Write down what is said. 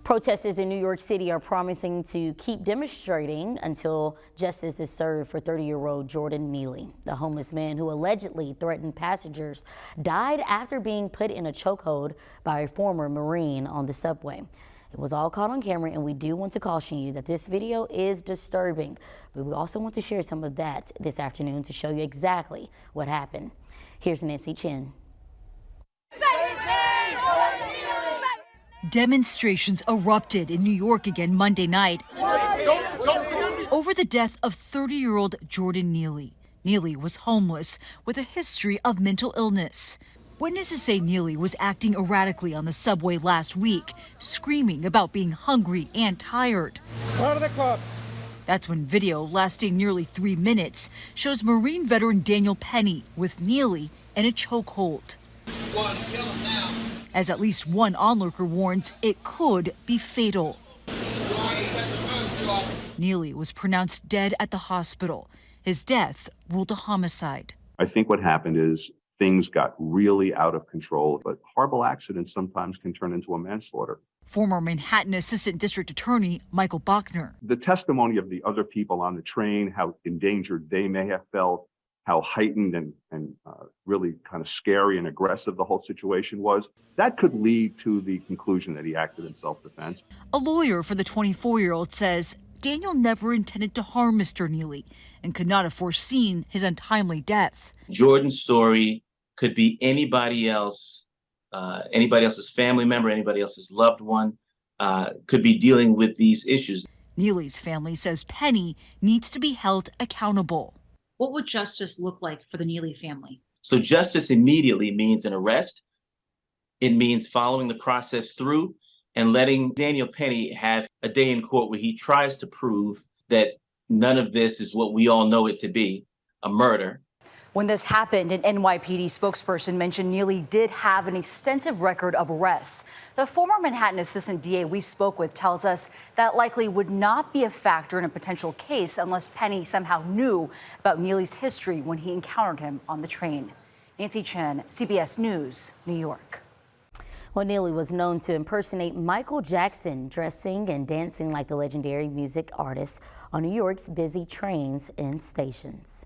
Protesters in New York City are promising to keep demonstrating until justice is served for 30-year-old Jordan Neely. The homeless man who allegedly threatened passengers died after being put in a chokehold by a former Marine on the subway. It was all caught on camera, and we do want to caution you that this video is disturbing, but we also want to share some of that this afternoon to show you exactly what happened. Here's Nancy Chen. Demonstrations erupted in New York again Monday night over the death of 30-year-old Jordan Neely. Neely was homeless with a history of mental illness. Witnesses say Neely was acting erratically on the subway last week, screaming about being hungry and tired. What are the cops? That's when video lasting nearly 3 minutes shows Marine veteran Daniel Penny with Neely in a chokehold. As at least one onlooker warns, it could be fatal. Neely was pronounced dead at the hospital. His death ruled a homicide. I think what happened is things got really out of control, but horrible accidents sometimes can turn into a manslaughter. Former Manhattan Assistant District Attorney Michael Bachner. The testimony of the other people on the train, how endangered they may have felt, how heightened and really kind of scary and aggressive the whole situation was, that could lead to the conclusion that he acted in self-defense. A lawyer for the 24-year-old says Daniel never intended to harm Mr. Neely and could not have foreseen his untimely death. Jordan's story could be anybody else, anybody else's family member, anybody else's loved one, could be dealing with these issues. Neely's family says Penny needs to be held accountable. What would justice look like for the Neely family? So justice immediately means an arrest. It means following the process through and letting Daniel Penny have a day in court where he tries to prove that none of this is what we all know it to be, a murder. When this happened, an NYPD spokesperson mentioned Neely did have an extensive record of arrests. The former Manhattan Assistant DA we spoke with tells us that likely would not be a factor in a potential case unless Penny somehow knew about Neely's history when he encountered him on the train. Nancy Chen, CBS News, New York. Well, Neely was known to impersonate Michael Jackson, dressing and dancing like the legendary music artist on New York's busy trains and stations.